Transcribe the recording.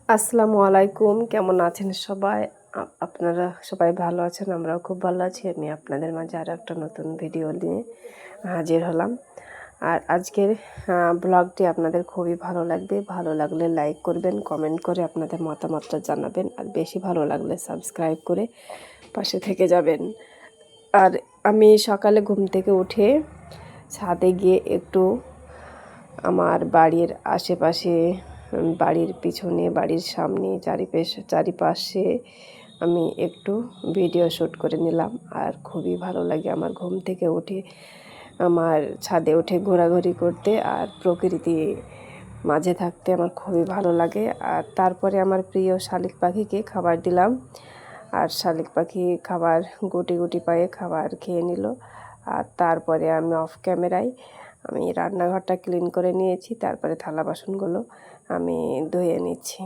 আসসালামু আলাইকুম, কেমন আছেন সবাই? আপনারা সবাই ভালো আছেন? আমরাও খুব ভালো আছি। আমি আপনাদের মাঝে আরও একটা নতুন ভিডিও নিয়ে হাজির হলাম। আর আজকের ব্লগটি আপনাদের খুবই ভালো লাগবে। ভালো লাগলে লাইক করবেন, কমেন্ট করে আপনাদের মতামতটা জানাবেন, আর বেশি ভালো লাগলে সাবস্ক্রাইব করে পাশে থেকে যাবেন। আর আমি সকালে ঘুম থেকে উঠে ছাদে গিয়ে একটু আমার বাড়ির আশেপাশে, বাড়ির পিছনে, বাড়ির সামনে, চারিপাশে আমি একটু ভিডিও শ্যুট করে নিলাম। আর খুবই ভালো লাগে আমার ঘুম থেকে উঠে আমার ছাদে উঠে ঘোরাঘুরি করতে আর প্রকৃতি মাঝে থাকতে আমার খুবই ভালো লাগে। আর তারপরে আমার প্রিয় শালিক পাখিকে খাবার দিলাম, আর শালিক পাখি খাবার গুটি গুটি পায়ে খাবার খেয়ে নিল। আর তারপরে আমি অফ ক্যামেরায় আমি রান্নাঘরটা ক্লিন করে নিয়েছি, তারপরে থালা বাসনগুলো আমি ধুয়ে নিচ্ছি।